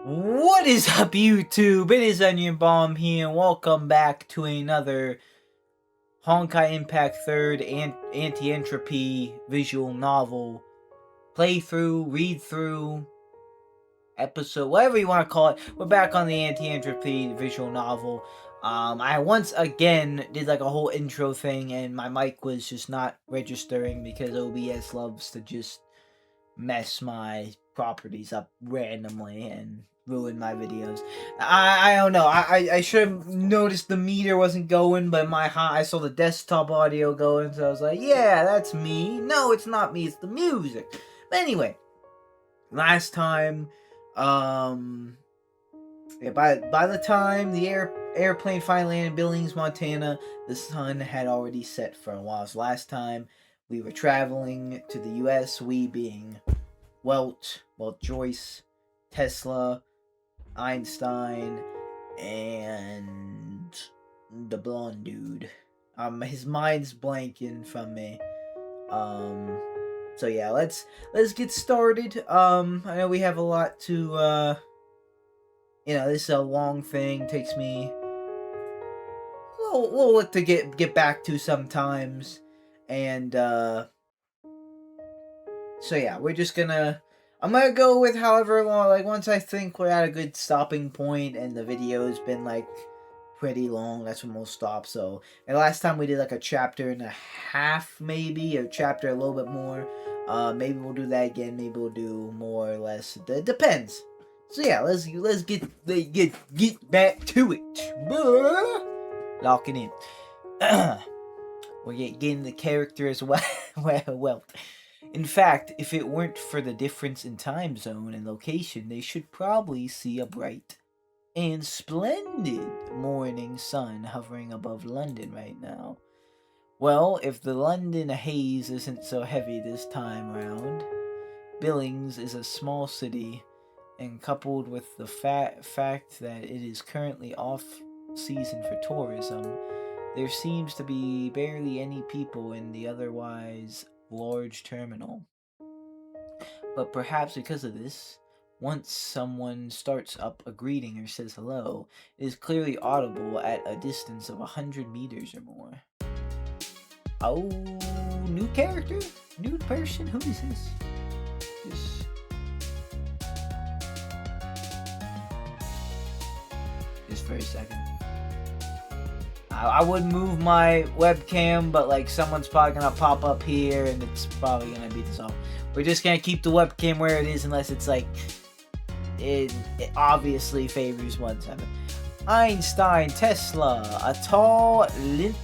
What is up, YouTube? It is Onion Bomb here, and welcome back to another Honkai Impact 3rd Anti-Entropy visual novel playthrough, read-through, episode, whatever you want to call it. We're back on the Anti-Entropy visual novel. I once again did like a whole intro thing, and my mic was just not registering because OBS loves to just mess my properties up randomly and ruin my videos. I don't know. I should have noticed the meter wasn't going, but I saw the desktop audio going, so I was like, yeah, that's me. No, it's not me. It's the music. But anyway, last time, yeah, by the time the airplane finally landed in Billings, Montana, the sun had already set for a while. So last time we were traveling to the U.S., we being Walt Joyce, Tesla, Einstein, and the blonde dude. His mind's blanking from me. So yeah, let's get started. I know we have a lot to, this is a long thing. Takes me a little to get back to sometimes, and so yeah, I'm gonna go with however long, like once I think we're at a good stopping point and the video's been like pretty long, that's when we'll stop. So, and last time we did like a chapter and a half, maybe, or chapter a little bit more. Maybe we'll do that again, maybe we'll do more or less. It depends. So yeah, let's get back to it. Locking in. We're getting the character as well. well. In fact, if it weren't for the difference in time zone and location, they should probably see a bright and splendid morning sun hovering above London right now. Well, if the London haze isn't so heavy this time round, Billings is a small city, and coupled with the fact that it is currently off season for tourism, there seems to be barely any people in the otherwise large terminal. But perhaps because of this, once someone starts up a greeting or says hello, it is clearly audible at a distance of 100 meters or more. Oh, new character? New person? Who is this? Just for a second. I would move my webcam, but like someone's probably gonna pop up here and it's probably gonna beat this off. We're just gonna keep the webcam where it is unless it's like it obviously favors one side. Einstein, Tesla, a tall, limp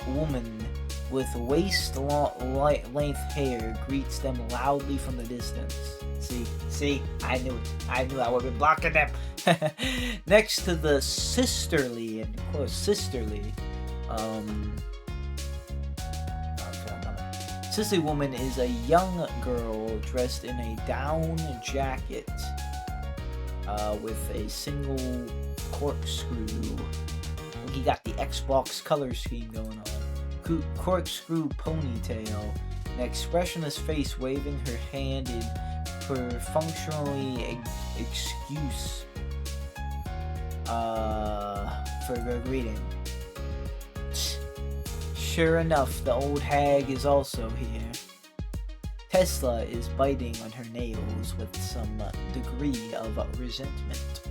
woman with waist-length hair greets them loudly from the distance. See, I knew it. I knew I would have been blocking them. Next to the sisterly, and of course, sisterly woman is a young girl dressed in a down jacket with a single corkscrew. He got the Xbox color scheme going on. Corkscrew ponytail, an expressionless face waving her hand in perfunctorily excuse for her greeting. Sure enough, the old hag is also here. Tesla is biting on her nails with some degree of resentment.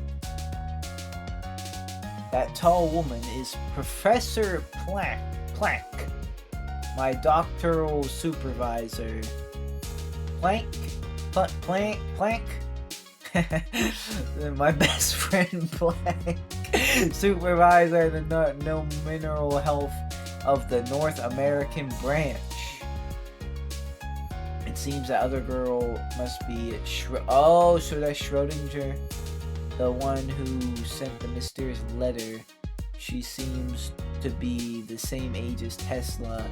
That tall woman is Professor Plank, my doctoral supervisor. Plank? My best friend Plank, supervisor of the no mineral health of the North American branch. It seems that other girl must be so that's Schrodinger, the one who sent the mysterious letter. She seems to be the same age as Tesla.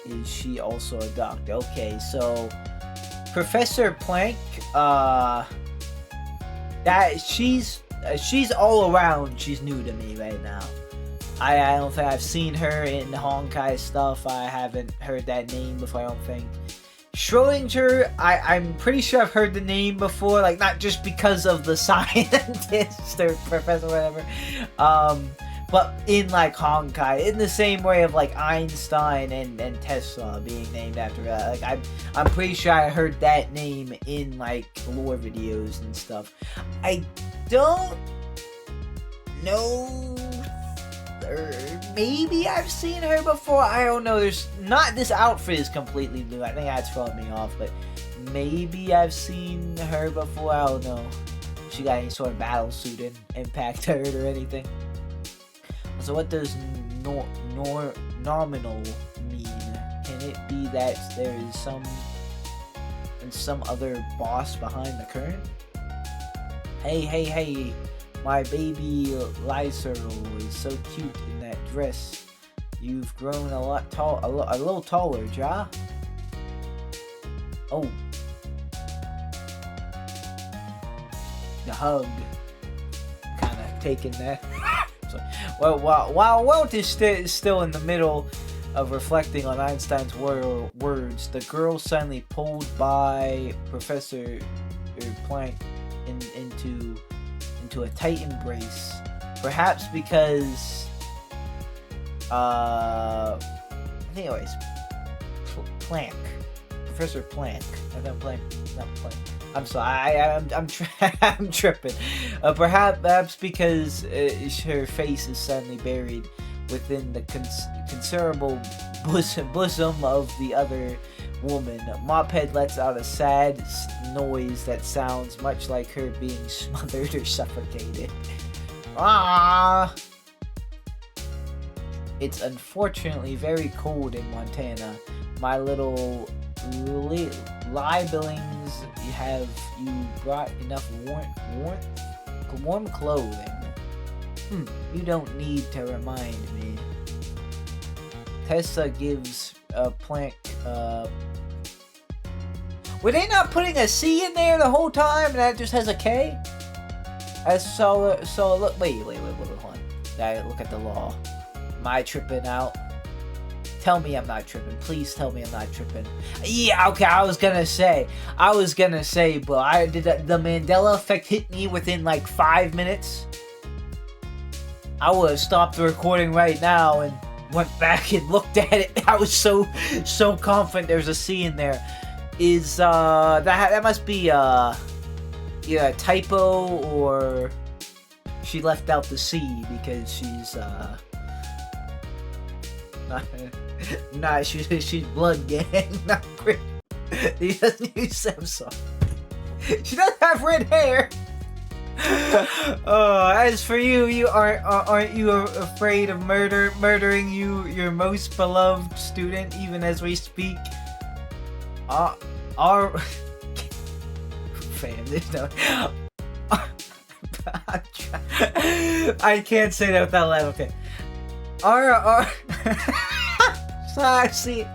Is she also a doctor? Okay, so Professor Plank, that she's all around. She's new to me right now. I don't think I've seen her in Honkai stuff. I haven't heard that name before, I don't think. Schrodinger, I'm pretty sure I've heard the name before, like not just because of the scientist or professor, whatever, but in like Honkai, in the same way of like Einstein and Tesla being named after that. Like I'm pretty sure I heard that name in like lore videos and stuff. I don't know. Maybe I've seen her before. I don't know. There's not, this outfit is completely new. I think that's throwing me off, but maybe I've seen her before. I don't know. She got any sort of battle suit in Impact hurt or anything. So what does nominal mean? Can it be that there is some other boss behind the current? Hey. My baby Lysirl is so cute in that dress. You've grown a little taller, Ja. Oh. The hug. Kinda taking that. So, well, while Walt is still in the middle of reflecting on Einstein's words, the girl suddenly pulled by Professor Planck into a tight embrace, perhaps because I think it was Planck, Professor Planck. Not Planck. I'm sorry, I'm tripping. Perhaps because her face is suddenly buried within the considerable bosom of the other woman. Mophead lets out a sad noise that sounds much like her being smothered or suffocated. Ah! It's unfortunately very cold in Montana. My little libelings, have you brought enough warm clothing? You don't need to remind me. Tessa gives Planck were they not putting a C in there the whole time and that just has a K? So look, wait, hold on. Look at the law. Am I tripping out? Tell me I'm not tripping. Please tell me I'm not tripping. Yeah, okay, I was gonna say, but the Mandela effect hit me within like 5 minutes. I would have stopped the recording right now and went back and looked at it. I was so confident there's a C in there. Is that must be either a typo or she left out the C because she's she's blood gang, not great. He doesn't use Samsung. She doesn't have red hair. As for you aren't you afraid of murdering your most beloved student even as we speak? Our fam, there's no. I can't say that without laughing. Okay. Our so I've seen,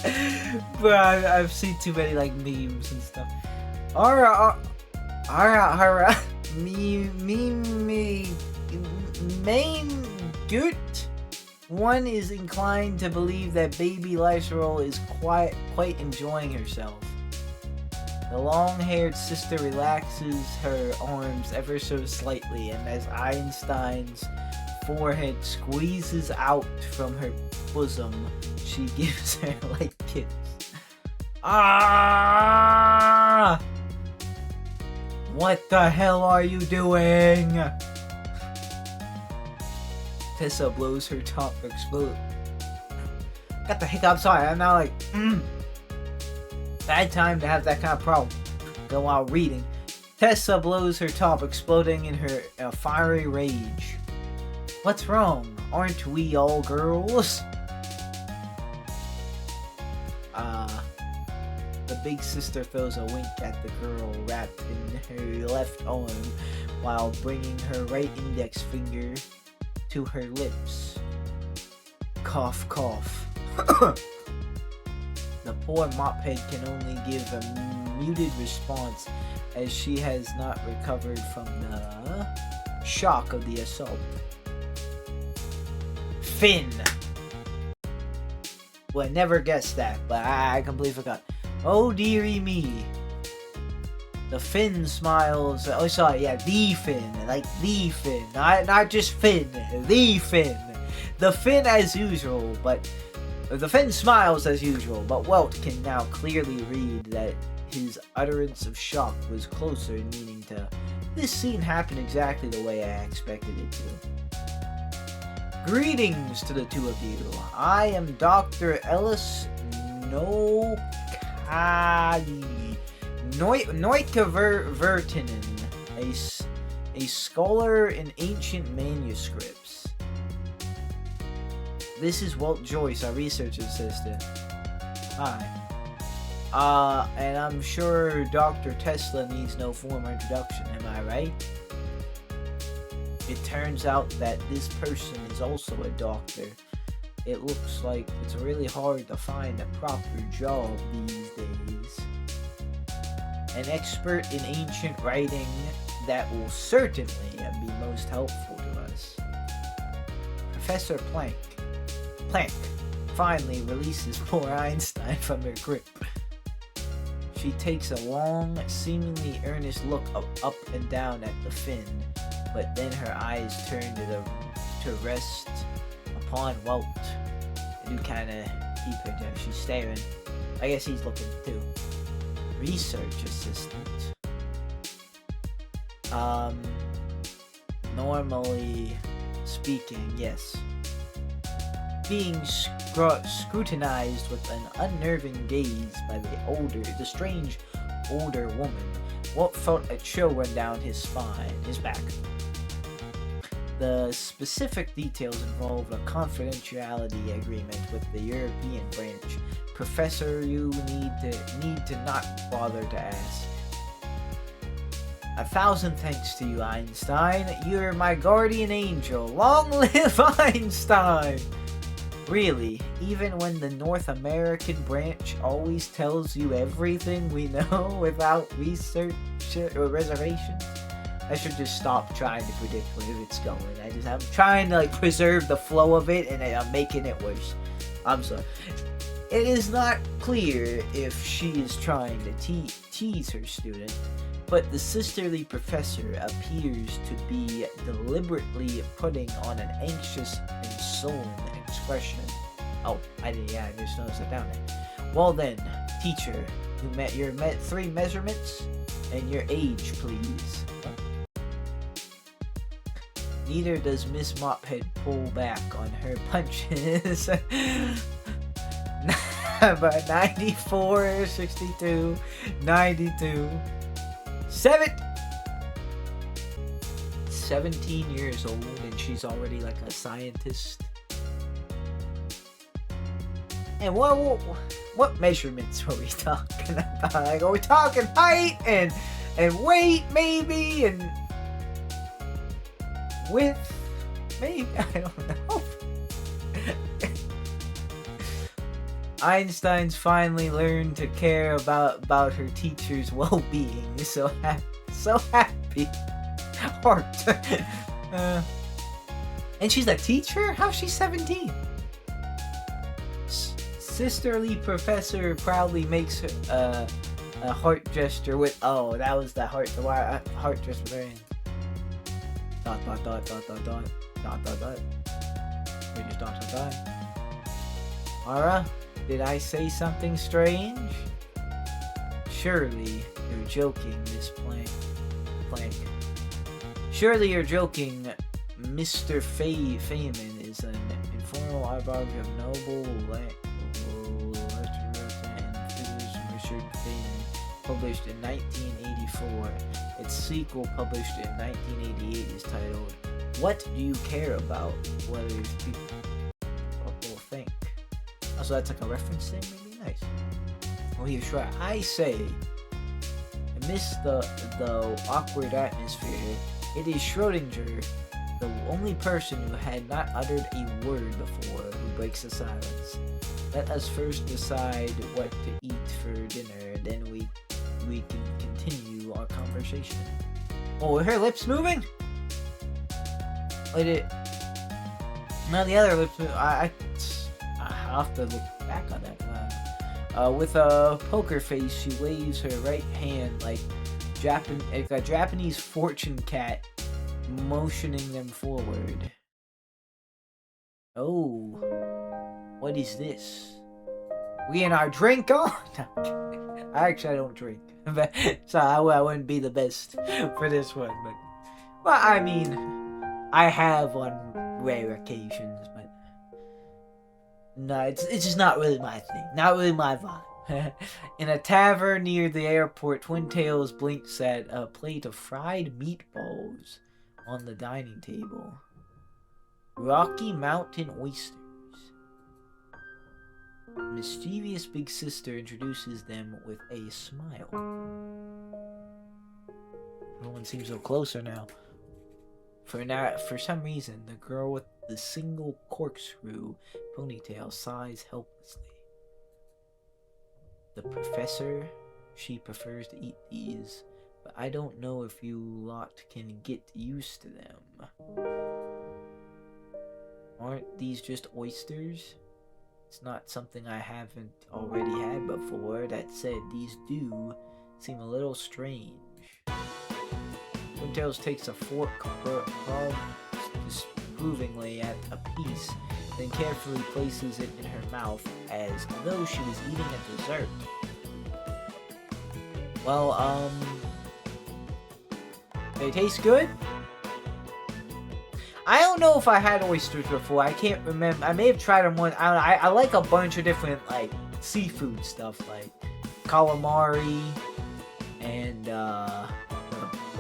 but I've seen too many like memes and stuff. Main good. One is inclined to believe that baby Lysirl is quite enjoying herself. The long-haired sister relaxes her arms ever so slightly, and as Einstein's forehead squeezes out from her bosom, she gives her a light kiss. Ah! What the hell are you doing? Tessa blows her top explode. Got the hiccup, sorry, I'm now like, Bad time to have that kind of problem. Go while reading. Tessa blows her top, exploding in her fiery rage. What's wrong? Aren't we all girls? The big sister throws a wink at the girl wrapped in her left arm while bringing her right index finger to her lips. Cough, cough. The poor mophead can only give a muted response as she has not recovered from the shock of the assault. Finn! Well, I never guessed that, but I completely forgot. Oh dearie me. The Finn smiles. Oh, sorry, yeah, the Finn. Like the Finn. Not just Finn. The Finn. The Finn as usual, but... The Finn smiles as usual, but Welt can now clearly read that his utterance of shock was closer, meaning to... This scene happened exactly the way I expected it to. Greetings to the two of you. I am Dr. Ellis Vertinen, a scholar in ancient manuscripts. This is Walt Joyce, our research assistant. Hi. And I'm sure Dr. Tesla needs no formal introduction, am I right? It turns out that this person is also a doctor. It looks like it's really hard to find a proper job these days. An expert in ancient writing that will certainly be most helpful to us. Professor Planck finally releases poor Einstein from her grip. She takes a long, seemingly earnest look up and down at the Finn, but then her eyes turn to rest upon Walt. I do kind of keep her there. She's staring. I guess he's looking too. Research assistant. Normally speaking, yes. Being scrutinized with an unnerving gaze by the strange older woman, Walt felt a chill run down his back. The specific details involved a confidentiality agreement with the European branch. Professor, you need to not bother to ask. 1,000 thanks to you, Einstein. You're my guardian angel. Long live Einstein! Really, even when the North American branch always tells you everything we know without research or reservations? I should just stop trying to predict where it's going. I'm trying to preserve the flow of it, and I'm making it worse. I'm sorry. It is not clear if she is trying to tease her student, but the sisterly professor appears to be deliberately putting on an anxious and sullen expression. Oh, I just noticed that down there. Well then, teacher, you met your 3 measurements and your age, please. Neither does Miss Mophead pull back on her punches. But 94, 62, 92, 17 years old, and she's already like a scientist. And what measurements were we talking about? Like, are we talking height and weight maybe, and width maybe? I don't know. Einstein's finally learned to care about her teacher's well-being. So happy. Heart. And she's a teacher? How's she 17? Sisterly professor proudly makes a heart gesture with... Oh, that was the heart gesture there. Dot. We just dot. Ara, did I say something strange? Surely you're joking, Miss Planck. Surely you're joking. Mr. Feynman is an informal biography of Nobel lecturer and physician Richard Feynman, published in 1984. Its sequel, published in 1988, is titled "What Do You Care About What Other People Think?" Also, that's like a reference thing, maybe? Nice. Well, here, sure. I say, amidst the awkward atmosphere, it is Schrödinger, the only person who had not uttered a word before, who breaks the silence. Let us first decide what to eat for dinner, then we can continue our conversation. Oh, are her lips moving? No, the other lips move. I have to look back on that. With a poker face, she waves her right hand like a Japanese fortune cat, motioning them forward. Oh, what is this? We in our drink on? No, I don't drink, so I wouldn't be the best for this one. But, well, I mean, I have on rare occasions, but no, it's just not really my thing. Not really my vibe. In a tavern near the airport, Twin Tails blinks at a plate of fried meatballs on the dining table. Rocky Mountain oysters. Mischievous big sister introduces them with a smile. Everyone seems so closer now. For some reason, the girl with the single corkscrew ponytail sighs helplessly. The professor, she prefers to eat these, but I don't know if you lot can get used to them. Aren't these just oysters? It's not something I haven't already had before. That said, these do seem a little strange. Twin Tails takes a fork disapprovingly at a piece, then carefully places it in her mouth as though she was eating a dessert. Well, they taste good? I don't know if I had oysters before. I can't remember. I may have tried them once. I don't know. I like a bunch of different, like, seafood stuff, like calamari and the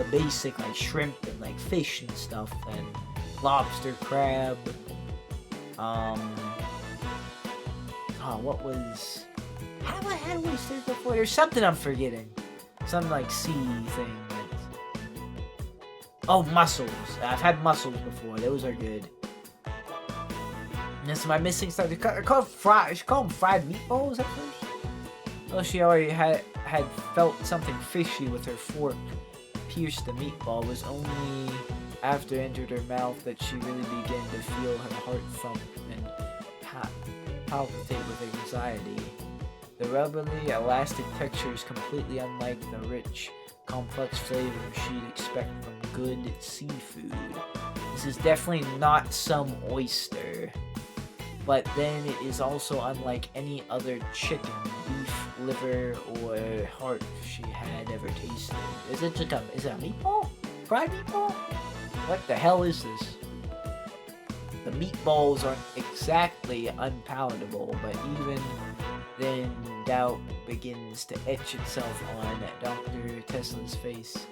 basic, like, shrimp and, like, fish and stuff, and lobster, crab. What was... Have I had oysters before? There's something I'm forgetting. Some, like, sea thing. Oh, mussels. I've had mussels before. Those are good. And so am I missing stuff? They call them fried meatballs at first? Well, she already had felt something fishy with her fork pierce the meatball. It was only after it entered her mouth that she really began to feel her heart thump and palpitate with anxiety. The rubbery, elastic texture is completely unlike the rich, complex flavor she'd expect from good seafood. This is definitely not some oyster, but then it is also unlike any other chicken, beef, liver, or heart she had ever tasted. Is it a meatball? Fried meatball? What the hell is this? The meatballs aren't exactly unpalatable, but even then doubt begins to etch itself on Dr. Tesla's face.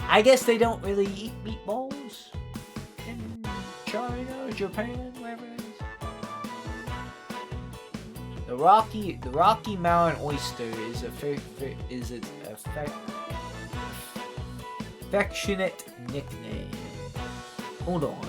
I guess they don't really eat meatballs in China, Japan, wherever it is. The Rocky Mountain oyster is its affectionate nickname. Hold on.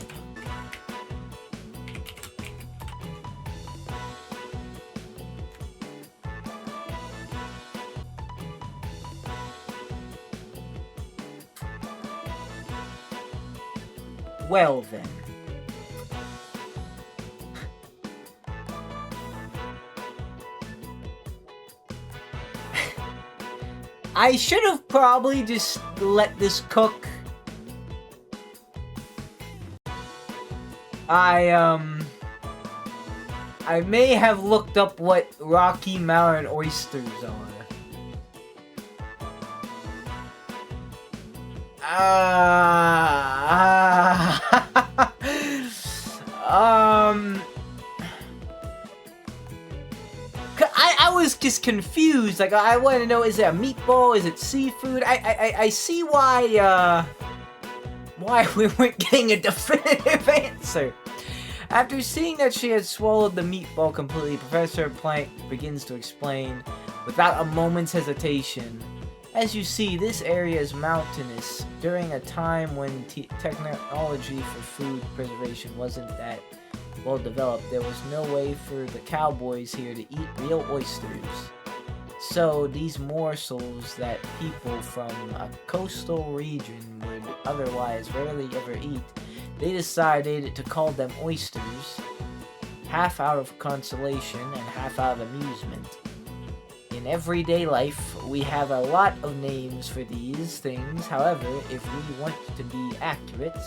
Well then. I should have probably just let this cook. I may have looked up what Rocky Mountain oysters are. I was just confused. Like, I want to know, is it a meatball? Is it seafood? I see why we weren't getting a definitive answer. After seeing that she had swallowed the meatball completely, Professor Plank begins to explain without a moment's hesitation. As you see, this area is mountainous. During a time when technology for food preservation wasn't that well developed, there was no way for the cowboys here to eat real oysters. So these morsels that people from a coastal region would otherwise rarely ever eat, they decided to call them oysters. half out of consolation and half out of amusement. In everyday life, we have a lot of names for these things. However, if we want to be accurate,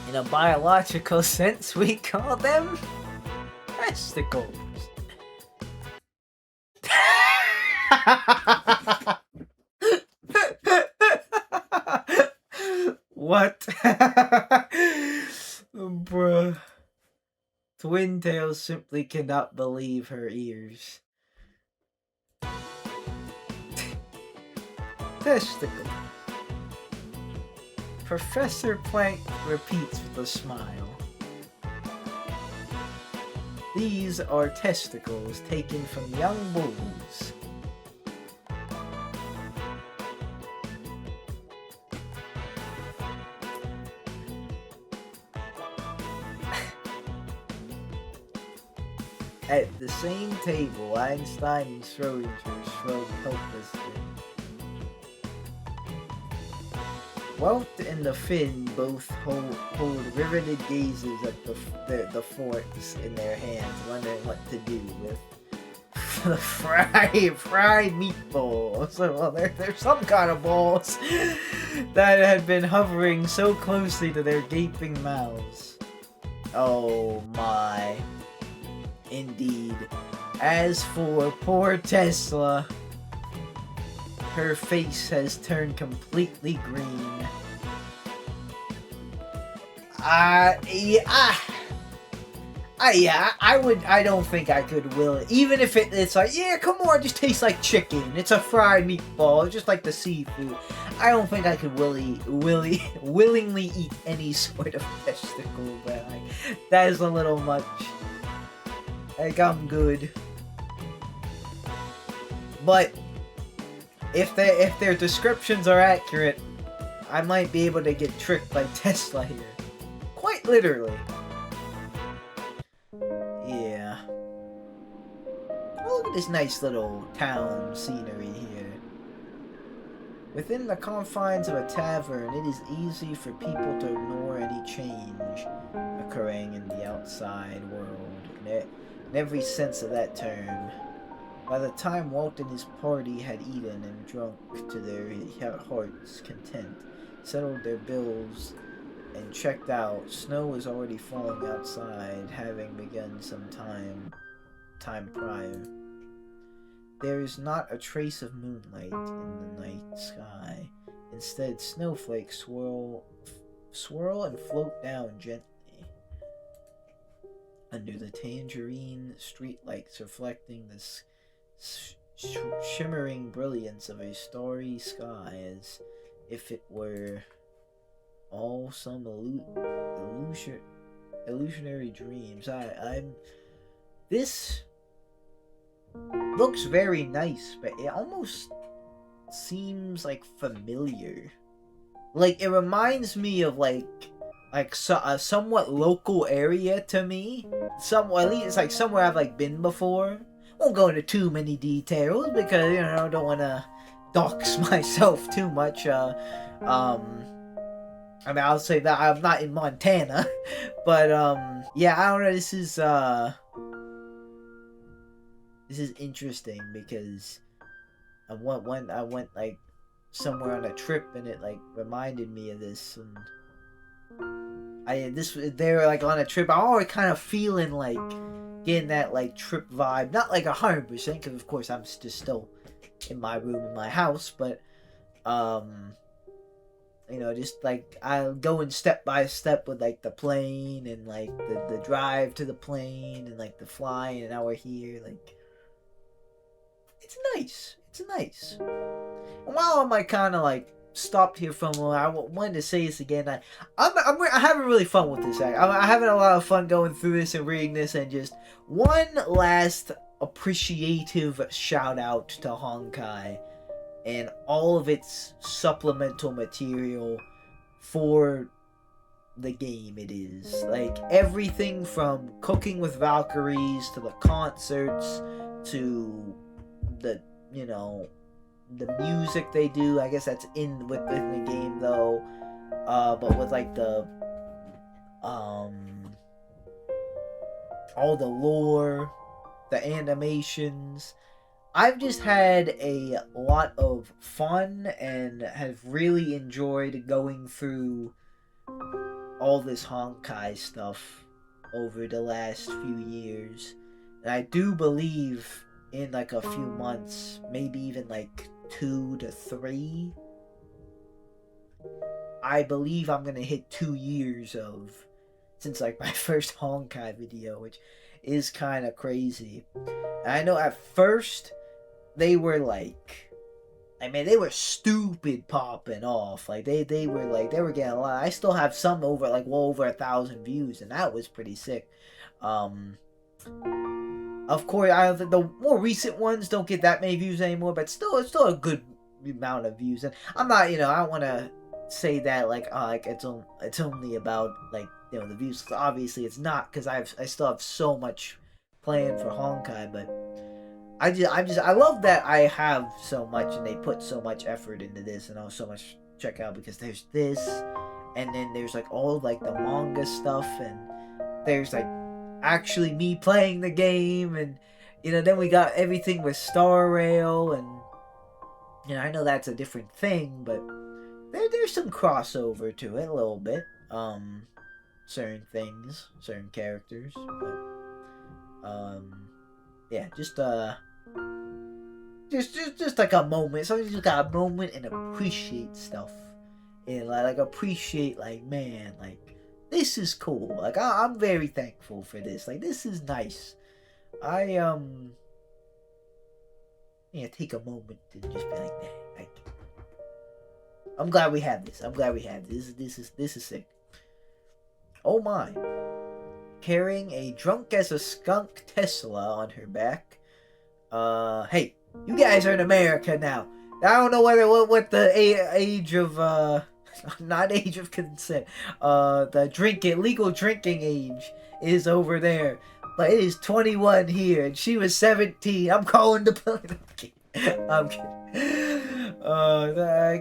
in a biological sense, we call them testicles. What? Bruh. Twin Tails simply cannot believe her ears. Testicle. Professor Plank repeats with a smile. These are testicles taken from young bulls. At the same table, Einstein and Schrödinger shrugged helplessly. Welt and the Finn both hold riveted gazes at the forks in their hands, wondering what to do with the fried meatballs. Well, they're some kind of balls that had been hovering so closely to their gaping mouths. Oh my. Indeed. As for poor Tesla, her face has turned completely green. I don't think I could will it. Even if it's like, yeah, come on, it just tastes like chicken. It's a fried meatball. It's just like the seafood. I don't think I could willingly eat any sort of testicle, but like, that is a little much. Like, I'm good. But if their descriptions are accurate, I might be able to get tricked by Tesla here. Quite literally. Yeah. Look at this nice little town scenery here. Within the confines of a tavern, it is easy for people to ignore any change occurring in the outside world. In every sense of that term. By the time Walt and his party had eaten and drunk to their heart's content, settled their bills, and checked out, snow was already falling outside, having begun some time prior. There is not a trace of moonlight in the night sky. Instead, snowflakes swirl and float down gently under the tangerine streetlights, reflecting the shimmering brilliance of a starry sky, as if it were all some illusionary dreams. This looks very nice, but it almost seems like familiar. Like, it reminds me of like a somewhat local area to me. At least it's like somewhere I've like been before. Won't go into too many details because, you know, I don't want to dox myself too much. I mean, I'll say that I'm not in Montana, but yeah, I don't know. This is interesting because I went like somewhere on a trip and it like reminded me of this, and they were like on a trip. I'm already kind of feeling like getting that like trip vibe, not like 100%, because of course I'm just still in my room in my house, but you know, just like I'm going step by step with like the plane and like the drive to the plane and like the flying, and now we're here. Like, it's nice. And while I'm like kind of like stopped here for a moment, I wanted to say this again. I'm having really fun with this. I'm having a lot of fun going through this and reading this, and just one last appreciative shout out to Honkai and all of its supplemental material for the game. It is like everything from Cooking with Valkyries to the concerts to the, you know, the music they do. I guess that's within the game though, but with like the all the lore, the animations. I've just had a lot of fun and have really enjoyed going through all this Honkai stuff over the last few years. And I do believe in like a few months, maybe even like 2 to 3, I believe I'm gonna hit 2 years of since like my first Honkai video, which is kind of crazy. And I know at first they were like, I mean, they were stupid popping off. Like they were getting a lot. I still have some over like well over 1,000 views, and that was pretty sick. Of course, the more recent ones don't get that many views anymore, but it's still a good amount of views. And I'm not, I don't want to say that like it's only about like the views. Obviously, it's not, because I still have so much planned for Honkai, but I love that I have so much and they put so much effort into this and so much check out, because there's this, and then there's like all like the manga stuff, and there's like actually me playing the game, and then we got everything with Star Rail, and I know that's a different thing, but there's some crossover to it a little bit. Certain things, certain characters, but yeah, just like a moment. Sometimes you just got a moment and appreciate stuff, and like appreciate like, man, like this is cool. Like I'm very thankful for this. Like this is nice. Take a moment to just be like, man, like I'm glad we have this. I'm glad we have this. This is sick. Oh my. Carrying a drunk as a skunk Tesla on her back. Hey, you guys are in America now. I don't know what the age of not age of consent, the legal drinking age is over there, but it is 21 here, and she was 17. I'm calling the police. I'm kidding.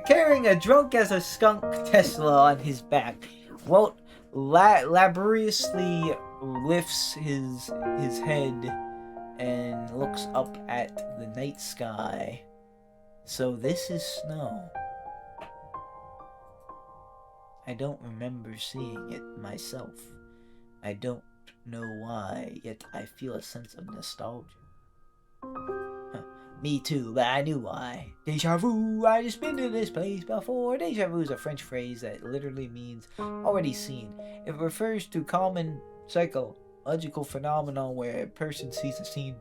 Carrying a drunk as a skunk Tesla on his back, Walt laboriously lifts his head and looks up at the night sky. So this is snow. I don't remember seeing it myself. I don't know why, yet I feel a sense of nostalgia. Me too, but I knew why. Deja vu, I just been to this place before. Deja vu is a French phrase that literally means already seen. It refers to common psychological phenomenon where a person sees a scene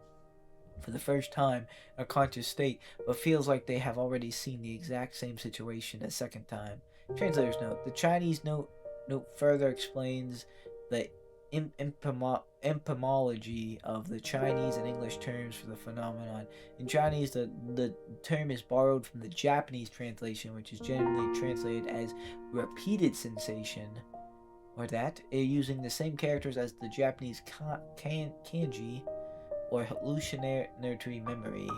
for the first time in a conscious state, but feels like they have already seen the exact same situation a second time. Translator's note. The Chinese note further explains the etymology of the Chinese and English terms for the phenomenon. In Chinese, the term is borrowed from the Japanese translation, which is generally translated as repeated sensation, or that, using the same characters as the Japanese kanji, or hallucinatory memory.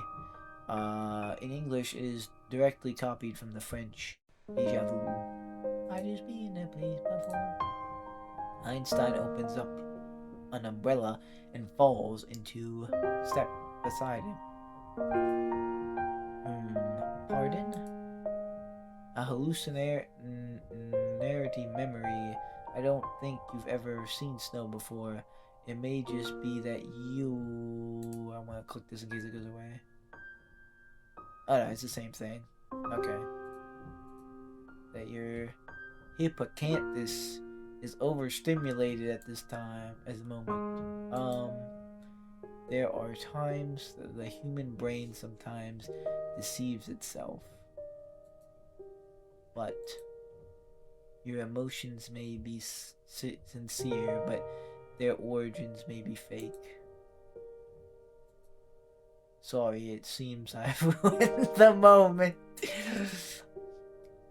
In English, it is directly copied from the French deja vu. I just been in a place before. Einstein opens up an umbrella and falls into step beside him. Pardon? A hallucinatory memory. I don't think you've ever seen snow before. It may just be that you... I want to click this in case it goes away. Oh no, it's the same thing. Okay. That your hippocampus is overstimulated at this time, as a moment. There are times that the human brain sometimes deceives itself. But your emotions may be sincere, but their origins may be fake. Sorry, it seems I've ruined the moment.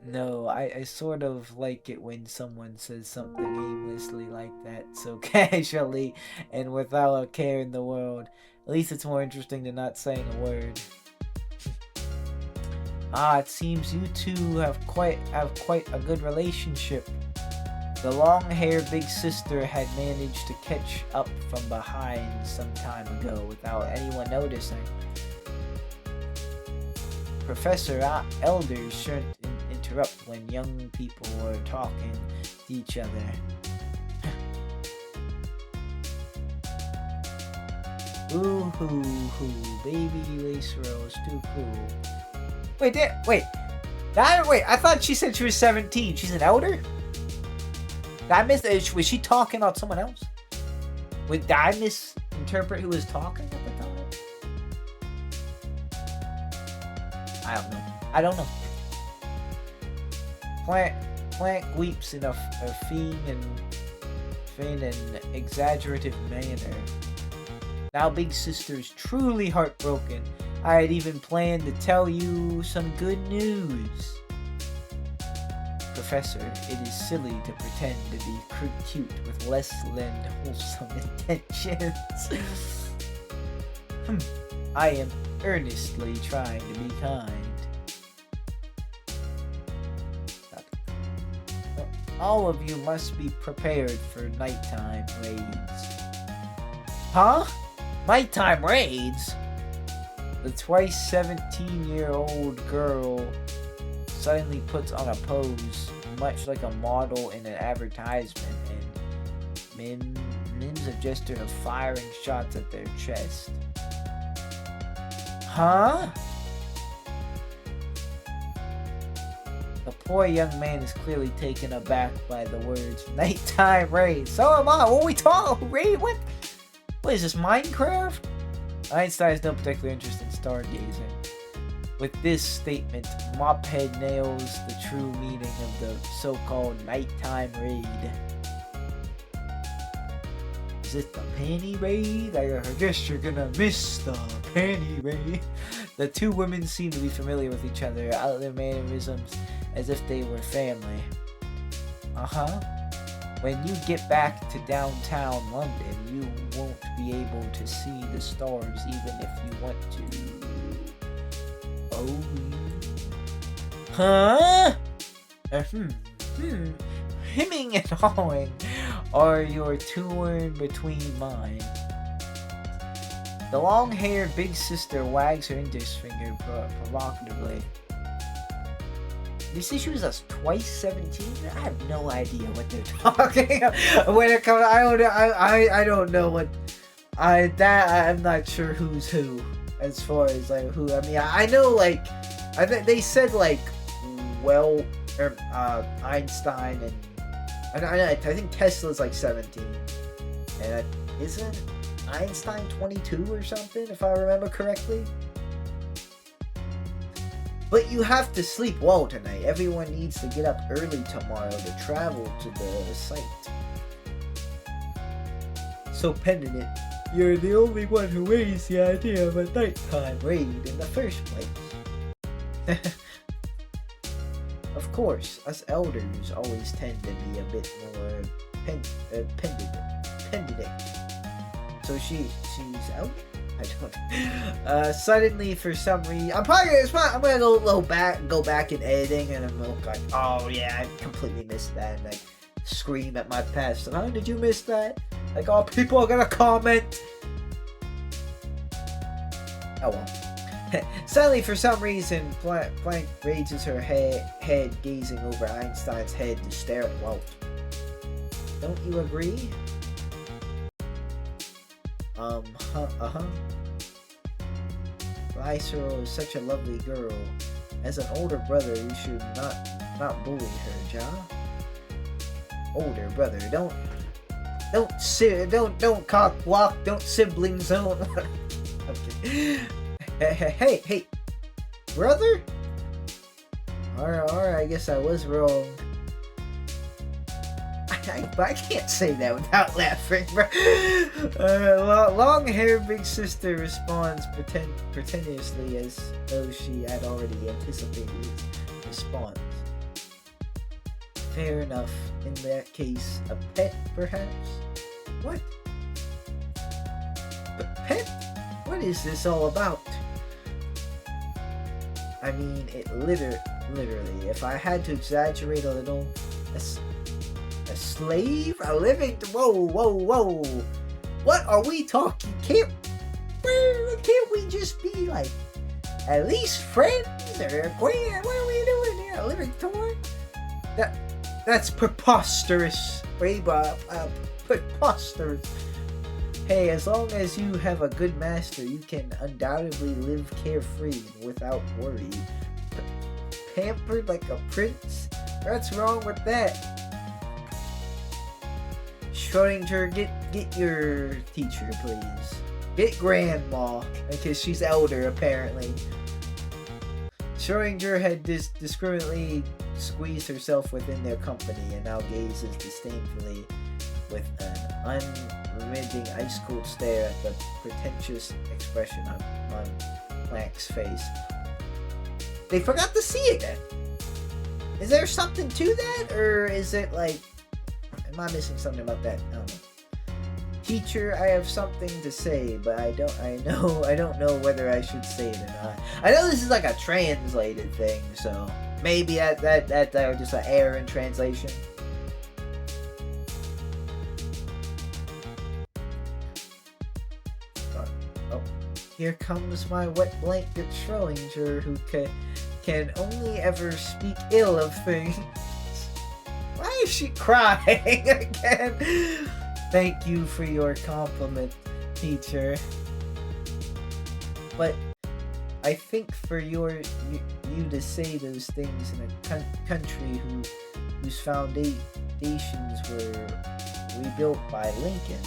No, I sort of like it when someone says something aimlessly like that, so casually and without a care in the world. At least it's more interesting than not saying a word. It seems you two have quite a good relationship. The long-haired big sister had managed to catch up from behind some time ago without anyone noticing. Professor elders shouldn't interrupt when young people are talking to each other. Ooh hoo hoo, baby lace rose, too cool. Wait, I thought she said she was 17. She's an elder? Did I was she talking about someone else? Did I misinterpret who was talking at the time? I don't know. Plank weeps in a fiend and exaggerative manner. Now Big Sister's truly heartbroken. I had even planned to tell you some good news. Professor, it is silly to pretend to be cute with less than wholesome intentions. I am earnestly trying to be kind. All of you must be prepared for nighttime raids. Huh? Nighttime raids? The twice 17-year-old girl suddenly puts on a pose much like a model in an advertisement, and mims a gesture of firing shots at their chest. Huh? The poor young man is clearly taken aback by the words nighttime raid. So am I. What are we talking? Raid? What is this, Minecraft? Einstein has no particular interest in stargazing. With this statement, Mophead nails the true meaning of the so-called nighttime raid. Is it the panty raid? I guess you're gonna miss the panty raid. The two women seem to be familiar with each other, out of their mannerisms as if they were family. Uh-huh. When you get back to downtown London, you won't be able to see the stars even if you want to. Oh. Huh? Hemming and hawing are your torn between minds. The long-haired big sister wags her index finger provocatively. They say she was twice 17. I have no idea what they're talking about. When it comes, I don't know what I'm not sure who's who as far as like who. I mean, I know like they said like Einstein and I think Tesla's like 17, and isn't Einstein 22 or something if I remember correctly. But you have to sleep well tonight. Everyone needs to get up early tomorrow to travel to the site. So, Pendant, you're the only one who raised the idea of a nighttime raid in the first place. Of course, us elders always tend to be a bit more pendant. So she's out? I don't. Suddenly, for some reason, I'm gonna go back in editing, and I'm like, oh yeah, I completely missed that, and like scream at my past. How did you miss that? Like, oh, people are gonna comment. Oh well. Suddenly, for some reason, Plank raises her head, gazing over Einstein's head to stare at Walt. Don't you agree? Lysero is such a lovely girl. As an older brother, you should not bully her, Ja. Older brother, don't cock block, don't siblings, don't. Okay. Hey, brother. Alright, I guess I was wrong. I can't say that without laughing, bro. Long-haired big sister responds pretentiously as though she had already anticipated his response. Fair enough. In that case, a pet, perhaps? What? But pet? What is this all about? I mean, it literally, if I had to exaggerate a little, a slave? A living... Whoa. What are we talking? Can't we just be, like, at least friends? Or what are we doing here? A living toy? That's preposterous. Preposterous. Hey, as long as you have a good master, you can undoubtedly live carefree without worry. Pampered like a prince? What's wrong with that? Schrodinger, get your teacher, please. Get grandma, because she's elder, apparently. Schrodinger had discriminately squeezed herself within their company and now gazes disdainfully with an unremitting ice-cold stare at the pretentious expression on Plank's face. They forgot to see it then. Is there something to that, or is it like... Am I missing something about that? I don't know. Teacher, I have something to say, but I don't know whether I should say it or not. I know this is like a translated thing, so maybe that just an error in translation. Oh, here comes my wet blanket Schrodinger, who can only ever speak ill of things. Why is she crying again? Thank you for your compliment, teacher. But I think for you to say those things in a country whose foundations were rebuilt by Lincoln,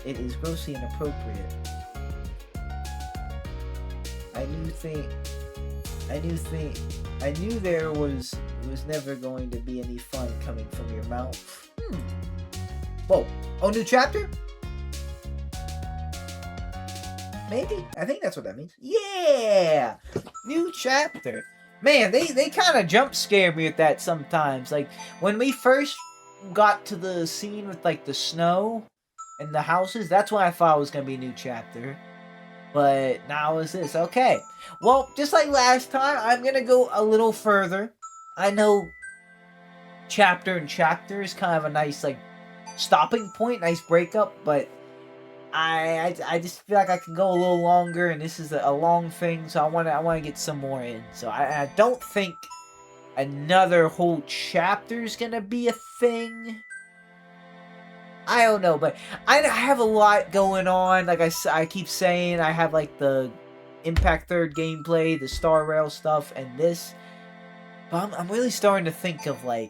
it is grossly inappropriate. I knew there was never going to be any fun coming from your mouth. Whoa. Oh, new chapter? Maybe? I think that's what that means. Yeah! New chapter. Man, they kind of jump scare me with that sometimes. Like, when we first got to the scene with, like, the snow and the houses, that's when I thought it was going to be a new chapter. But now is this. Okay. Well, just like last time, I'm going to go a little further. I know chapter and chapter is kind of a nice, like, stopping point, nice breakup, but I just feel like I can go a little longer, and this is a long thing, so I want to get some more in. So I don't think another whole chapter is gonna be a thing. I don't know, but I have a lot going on. Like I keep saying, I have like the Impact 3rd gameplay, the Star Rail stuff, and this. But I'm really starting to think of like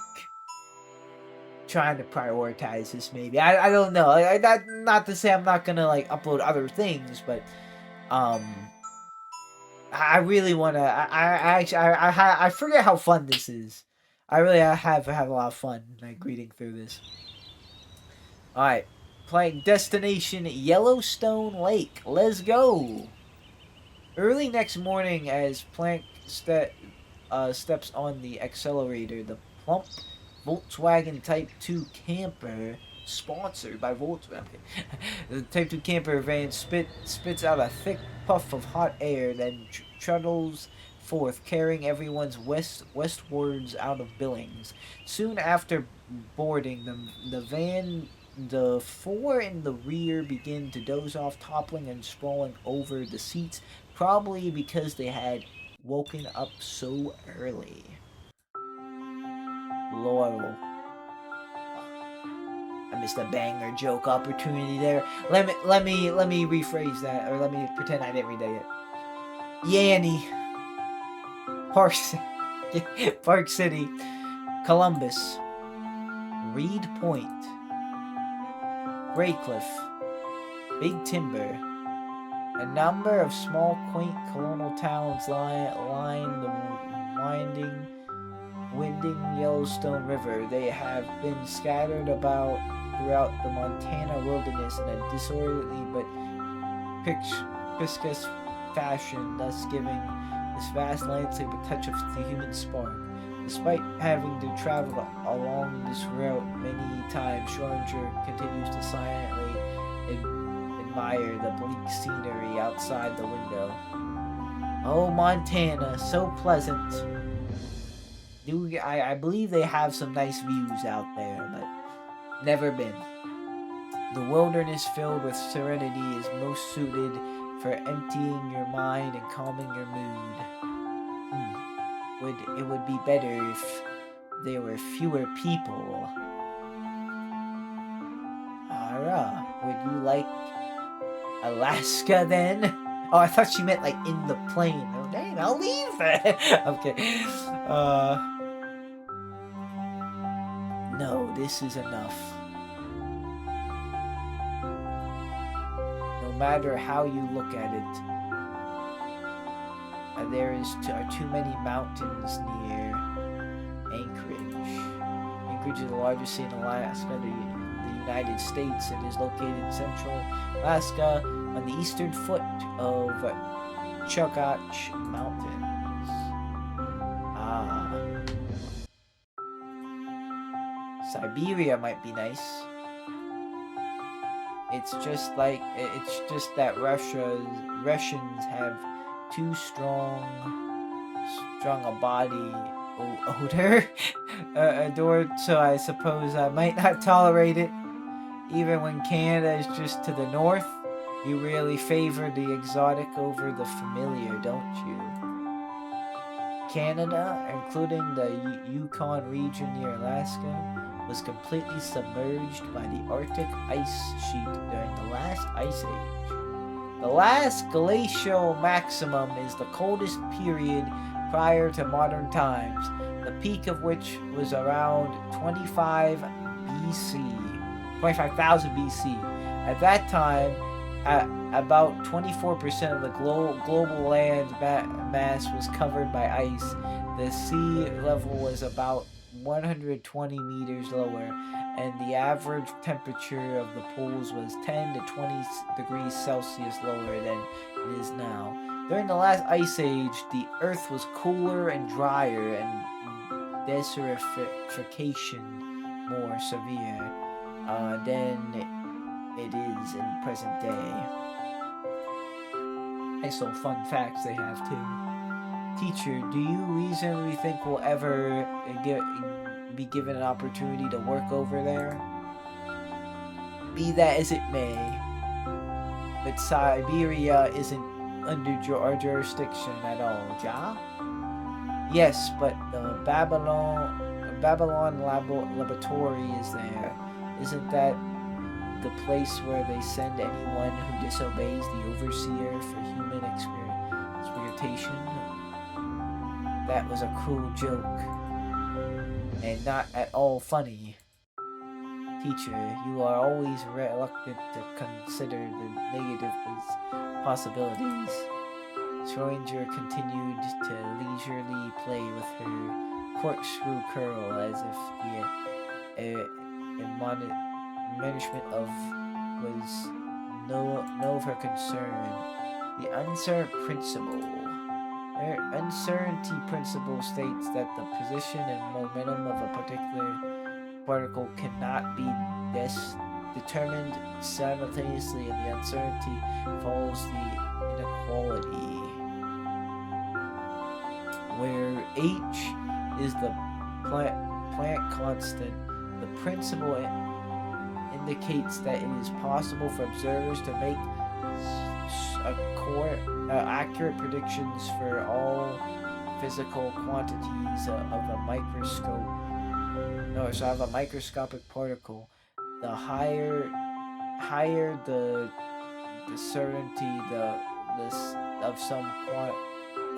trying to prioritize this. Maybe I don't know. Not to say I'm not gonna like upload other things, but I really wanna. I forget how fun this is. I have a lot of fun like reading through this. All right, playing Destination Yellowstone Lake. Let's go. Early next morning, as Plank steps on the accelerator, the plump Volkswagen Type 2 camper, sponsored by Volkswagen. The Type 2 camper van spits out a thick puff of hot air, then trundles forth, carrying everyone's westwards out of Billings. Soon after boarding the van, the four in the rear begin to doze off, toppling and sprawling over the seats, probably because they had woken up so early. Loyal. I missed a banger joke opportunity there. Let me rephrase that, or let me pretend I didn't read that yet. Yanny. Park City. Columbus. Reed Point. Graycliff. Big Timber. A number of small, quaint colonial towns line the winding Yellowstone River. They have been scattered about throughout the Montana wilderness in a disorderly but picturesque fashion, thus giving this vast landscape a touch of the human spark. Despite having to travel along this route many times, Schrodinger continues to silently admire the bleak scenery outside the window. Oh, Montana, so pleasant. I believe they have some nice views out there, but Never been. The wilderness filled with serenity is most suited for emptying your mind and calming your mood. It would be better if there were fewer people. Ara, would you like Alaska then? Oh, I thought she meant like in the plane. Oh, dang, I'll leave that. Okay. No, this is enough. No matter how you look at it, there are too many mountains near Anchorage. Anchorage is the largest city in Alaska, the United States, and is located in central Alaska on the eastern foot of Chugach Mountains. Siberia might be nice. It's just that Russians have too strong a body odor, so I suppose I might not tolerate it. Even when Canada is just to the north, you really favor the exotic over the familiar, don't you? Canada, including the Yukon region near Alaska, was completely submerged by the Arctic ice sheet during the last ice age. The last glacial maximum is the coldest period prior to modern times, the peak of which was around 25,000 BC. At that time, about 24% of the global land mass was covered by ice. The sea level was about 120 meters lower, and the average temperature of the pools was 10 to 20 degrees Celsius lower than it is now. During the last ice age, the earth was cooler and drier, and desertification more severe than it is in present day. Nice little fun facts they have too. Teacher, do you reasonably think we'll ever be given an opportunity to work over there? Be that as it may, but Siberia isn't under our jurisdiction at all, ja? Yes, but the Babylon laboratory is there. Isn't that the place where they send anyone who disobeys the overseer for human experimentation? That was a cruel joke, and not at all funny. Teacher, you are always reluctant to consider the negative possibilities. Schrödinger continued to leisurely play with her corkscrew curl as if the management was no of her concern. The uncertainty principle states that the position and momentum of a particular particle cannot be determined simultaneously, and the uncertainty follows the inequality, where h is the Planck constant. The principle indicates that it is possible for observers to make accurate predictions for all physical quantities of a microscopic particle. The higher the certainty of some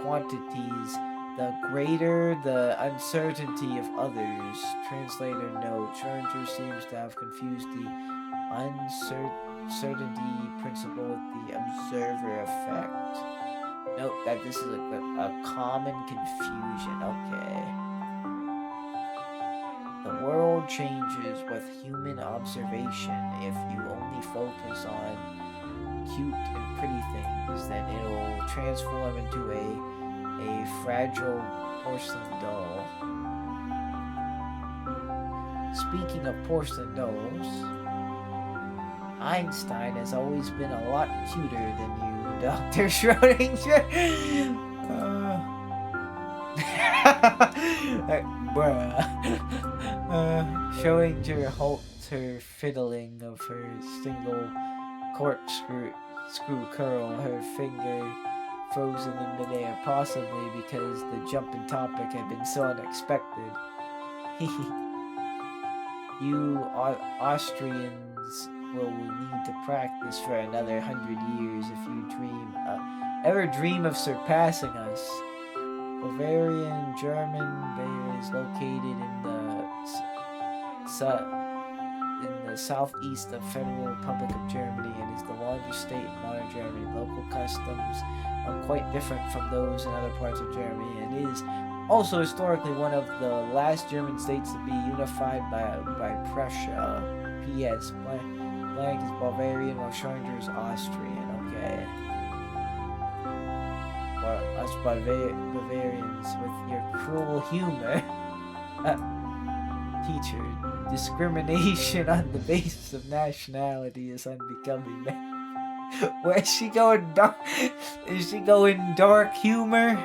quantities, the greater the uncertainty of others. Translator note: Schrödinger seems to have confused the uncertainty principle with the observer effect. Note that this is a common confusion. Okay. The world changes with human observation. If you only focus on cute and pretty things, then it'll transform into a fragile porcelain doll. Speaking of porcelain dolls, Einstein has always been a lot cuter than you, Dr. Schrödinger. Bruh. Showing her halts her fiddling of her single corkscrew curl, her finger frozen in midair, possibly because the jumping topic had been so unexpected. You Austrians will need to practice for another 100 years if you ever dream of surpassing us. Bavarian German Bayer is located in the southeast of Federal Republic of Germany and is the largest state in modern Germany. Local customs are quite different from those in other parts of Germany and is also historically one of the last German states to be unified by Prussia. P.S. Blank is Bavarian while Schrödinger is Austrian. Okay. Well, us Bavarians with your cruel humor. Teacher, discrimination on the basis of nationality is unbecoming. Where is she going dark? Is she going dark humor?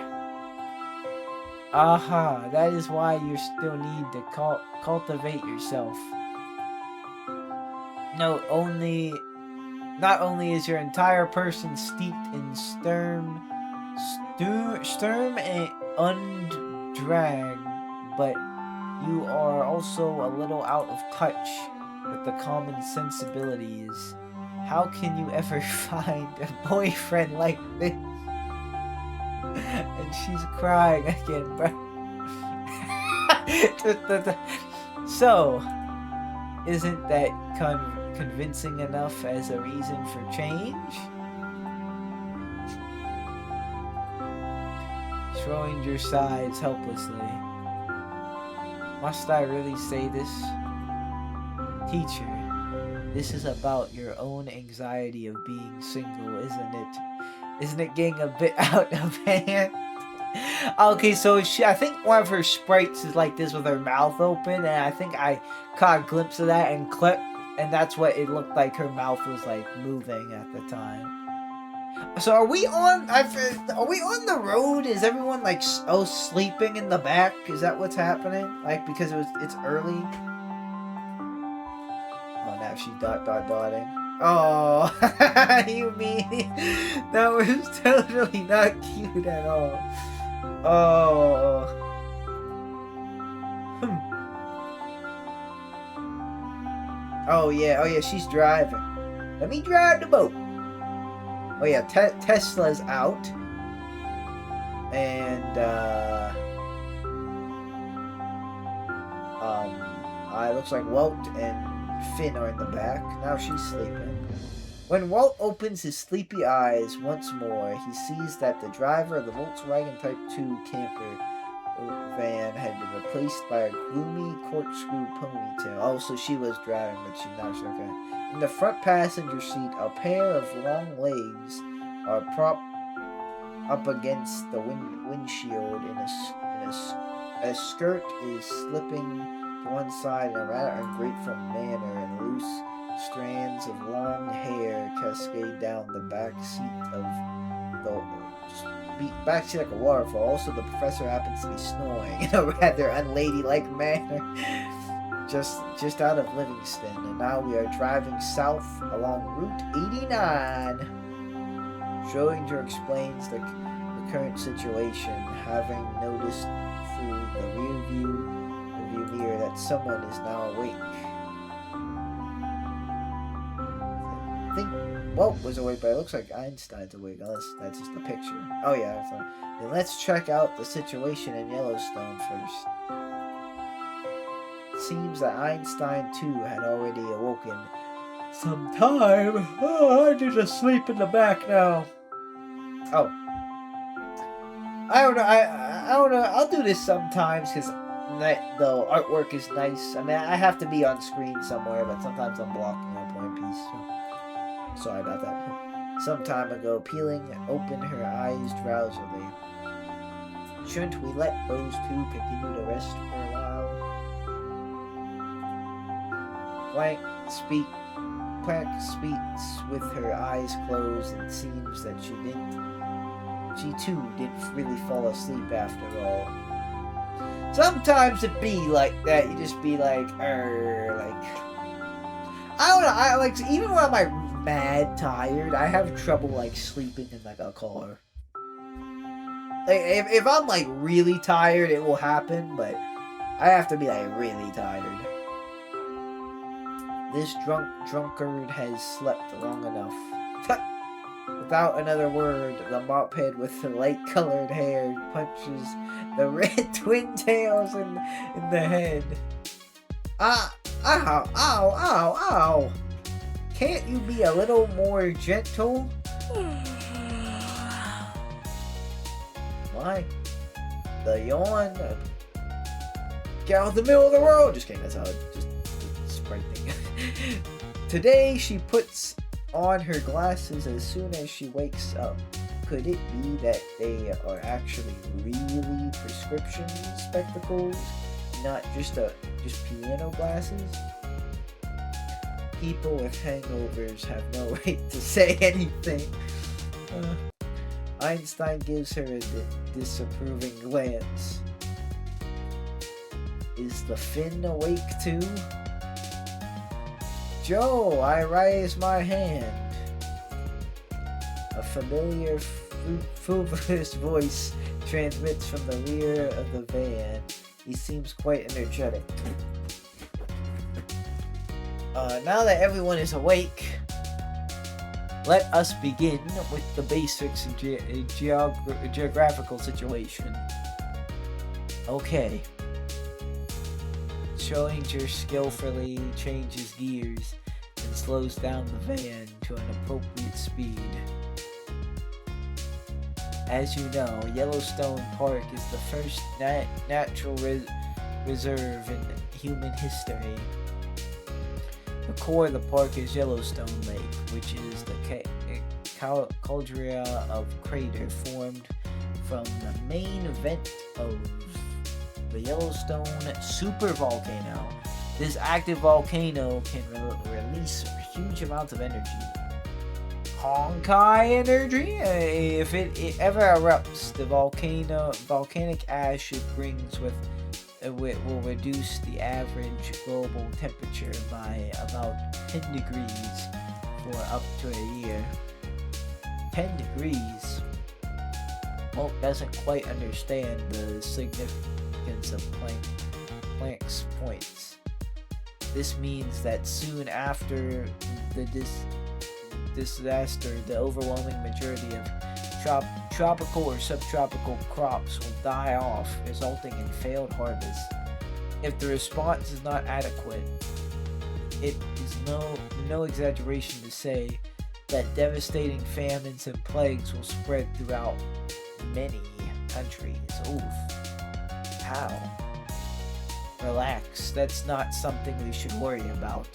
Aha, that is why you still need to cultivate yourself. Not only is your entire person steeped in sturm and undrag, but you are also a little out of touch with the common sensibilities. How can you ever find a boyfriend like this? And she's crying again, bro. So, isn't that convincing enough as a reason for change? Schrödinger sighs helplessly. Must I really say this? Teacher, this is about your own anxiety of being single, isn't it? Isn't it getting a bit out of hand? Okay, so I think one of her sprites is like this with her mouth open, and I think I caught a glimpse of that and clipped, and that's what it looked like her mouth was like moving at the time. So are we on the road? Is everyone like sleeping in the back? Is that what's happening? Like because it's early? Oh, now she's dotting. Oh, you mean that was totally not cute at all. Oh. Oh yeah, she's driving. Let me drive the boat. Oh yeah, Tesla's out. And it looks like Walt and Finn are in the back. Now she's sleeping. When Walt opens his sleepy eyes once more, he sees that the driver of the Volkswagen Type 2 camper van had been replaced by a gloomy corkscrew ponytail. Oh, so she was driving, but she's not sure. Okay. In the front passenger seat, a pair of long legs are propped up against the windshield a skirt is slipping to one side in a rather ungrateful manner, and loose strands of long hair cascade down the back seat like a waterfall. Also, the professor happens to be snoring in a rather unladylike manner just out of Livingston, and now we are driving south along Route 89. Schrödinger explains the current situation, having noticed through the rear view mirror that someone is now awake. I think Walt was awake, but it looks like Einstein's awake, unless that's just a picture. Oh yeah, then let's check out the situation in Yellowstone first. It seems that Einstein too had already awoken some time. Oh, I'm just asleep in the back now. Oh. I don't know. I don't know. I'll do this sometimes because the artwork is nice. I mean, I have to be on screen somewhere, but sometimes I'm blocking up One Piece. So sorry about that. Some time ago, peeling open her eyes drowsily. Shouldn't we let those two continue to rest for a while? Plank speaks with her eyes closed, and it seems that she too didn't really fall asleep after all. Sometimes it be like that. You just be like, I don't know. I like even when I'm like mad tired, I have trouble like sleeping in like a car. Like if I'm like really tired, it will happen, but I have to be like really tired. This drunkard has slept long enough. Without another word, the mophead with the light-colored hair punches the red twin tails in the head. Ow, ow, ow. Can't you be a little more gentle? Why? The yawn. Get out of the middle of the road. Just kidding, that's how it just sprite thing. Today she puts on her glasses as soon as she wakes up. Could it be that they are actually really prescription spectacles, not just piano glasses? People with hangovers have no right to say anything. Einstein gives her a disapproving glance. Is the Finn awake too? Joe, I raise my hand. A familiar, frivolous voice transmits from the rear of the van. He seems quite energetic. Now that everyone is awake, let us begin with the basics of geographical situation. Okay. Schrödinger skillfully changes gears and slows down the van to an appropriate speed. As you know, Yellowstone Park is the first natural reserve in human history. The core of the park is Yellowstone Lake, which is the caldera of crater formed from the main vent of the Yellowstone supervolcano. This active volcano can release huge amounts of energy. Honkai energy? If it ever erupts, the volcanic ash it brings with will reduce the average global temperature by about 10 degrees for up to a year. 10 degrees? Well, doesn't quite understand the significance of Planck's points. This means that soon after the disaster, the overwhelming majority of tropical or subtropical crops will die off, resulting in failed harvests. If the response is not adequate, it is no exaggeration to say that devastating famines and plagues will spread throughout many countries. Oof. How? Relax, that's not something we should worry about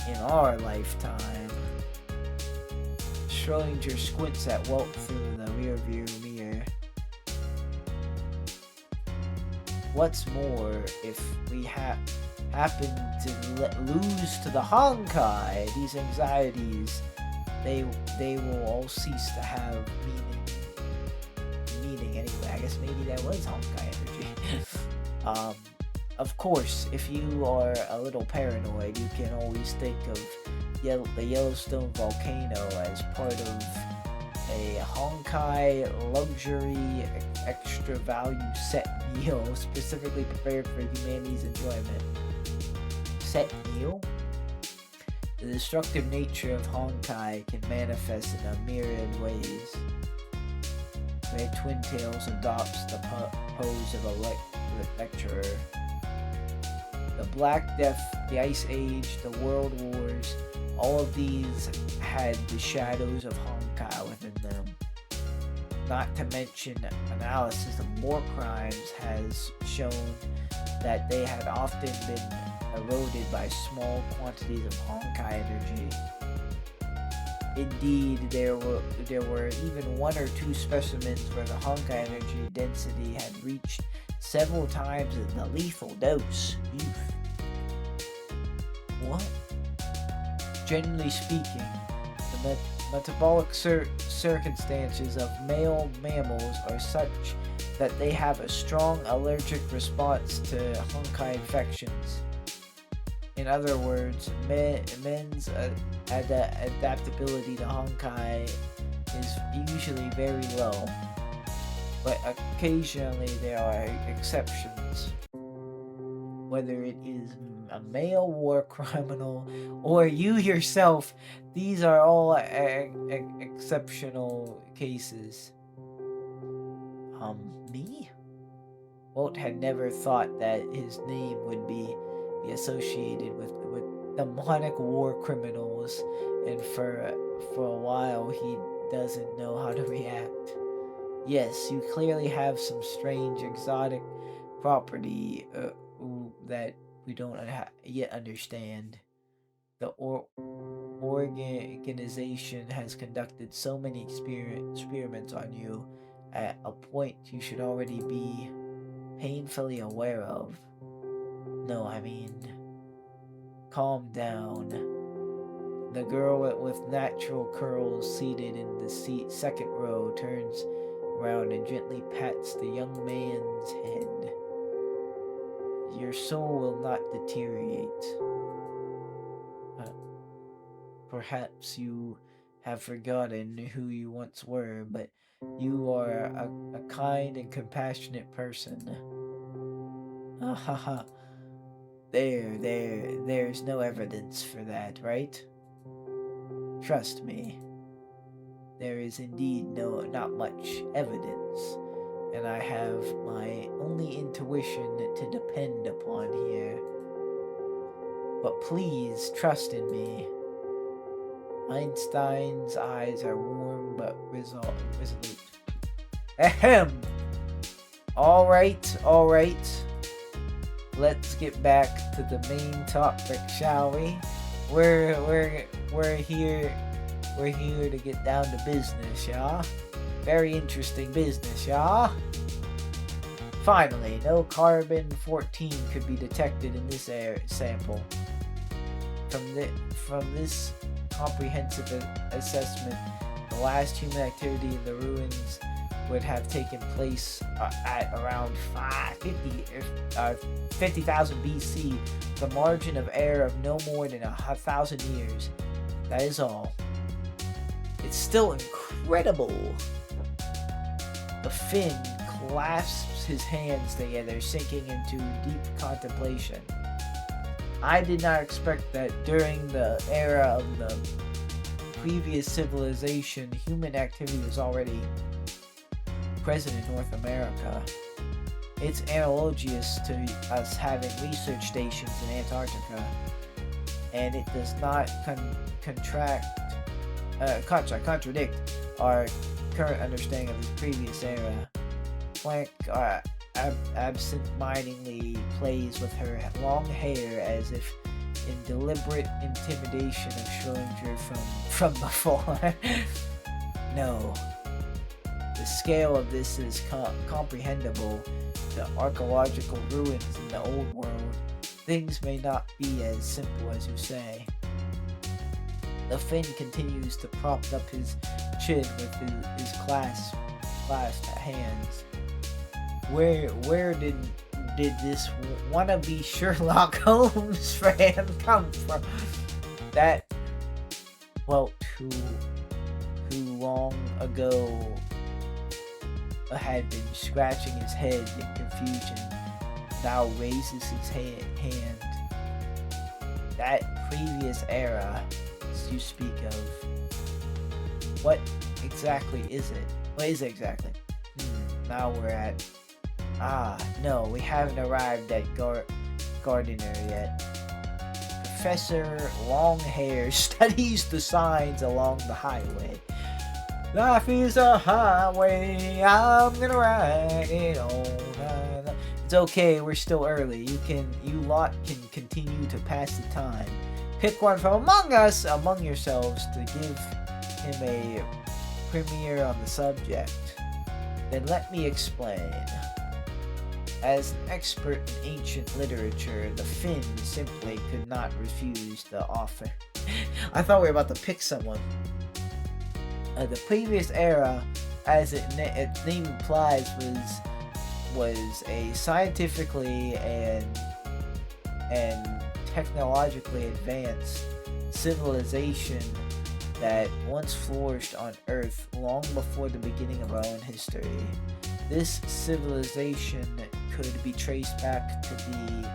in our lifetime. Schrödinger squints at Walt through the rearview mirror. What's more, if we happen to lose to the Honkai, these anxieties, they will all cease to have meaning anyway. I guess maybe that was Honkai energy. Of course, if you are a little paranoid, you can always think of the Yellowstone volcano as part of a Honkai luxury extra value set meal specifically prepared for humanity's enjoyment. Set meal? The destructive nature of Honkai can manifest in a myriad ways. Red Twin Tails adopts the pose of a lecturer. The Black Death, the Ice Age, the World Wars, all of these had the shadows of Honkai within them. Not to mention, analysis of war crimes has shown that they had often been eroded by small quantities of Honkai energy. Indeed, there were even one or two specimens where the Honkai energy density had reached several times the lethal dose. What? Generally speaking, the metabolic circumstances of male mammals are such that they have a strong allergic response to Honkai infections. In other words, men's adaptability to Honkai is usually very low, but occasionally there are exceptions. Whether it is a male war criminal or you yourself, these are all exceptional cases. Me? Walt had never thought that his name would be associated with demonic war criminals, and for a while he doesn't know how to react. Yes, you clearly have some strange exotic property that we don't yet understand. The organization has conducted so many experiments on you at a point you should already be painfully aware of. No, I mean, calm down. The girl with natural curls seated in the second row turns around and gently pats the young man's head. Your soul will not deteriorate. Perhaps you have forgotten who you once were, but you are a kind and compassionate person. There's no evidence for that, right? Trust me. There is indeed not much evidence, and I have my only intuition to depend upon here. But please trust in me. Einstein's eyes are warm but resolute. Ahem! Alright. Let's get back to the main topic, shall we? We're here to get down to business, y'all. Very interesting business, y'all. Finally, no-carbon-14 could be detected in this air sample. From this comprehensive assessment, the last human activity in the ruins would have taken place at around 50,000 BC, the margin of error of no more than 1,000 years. That is all. It's still incredible. The Finn clasps his hands together, sinking into deep contemplation. I did not expect that during the era of the previous civilization, human activity was already present in North America. It's analogous to us having research stations in Antarctica, and it does not contradict our current understanding of the previous era. Planck absent-mindedly plays with her long hair as if in deliberate intimidation of Schrödinger from before. No. The scale of this is comprehensible. The archaeological ruins in the old world. Things may not be as simple as you say. The Finn continues to prop up his chin with his clasped hands. Where did this wannabe Sherlock Holmes fan come from? That, well, too long ago had been scratching his head in confusion, now raises his hand. That previous era you speak of, what exactly is it? What is it exactly? Now we're at... no, we haven't arrived at Gardiner yet. Professor Longhair studies the signs along the highway. Life is a highway, I'm gonna ride it on. It's okay, we're still early. You lot can continue to pass the time. Pick one from among yourselves to give him a premiere on the subject. Then let me explain. As an expert in ancient literature, the Finn simply could not refuse the offer. I thought we were about to pick someone. The previous era, as its name implies, was was a scientifically and technologically advanced civilization that once flourished on Earth long before the beginning of our own history. This civilization could be traced back to the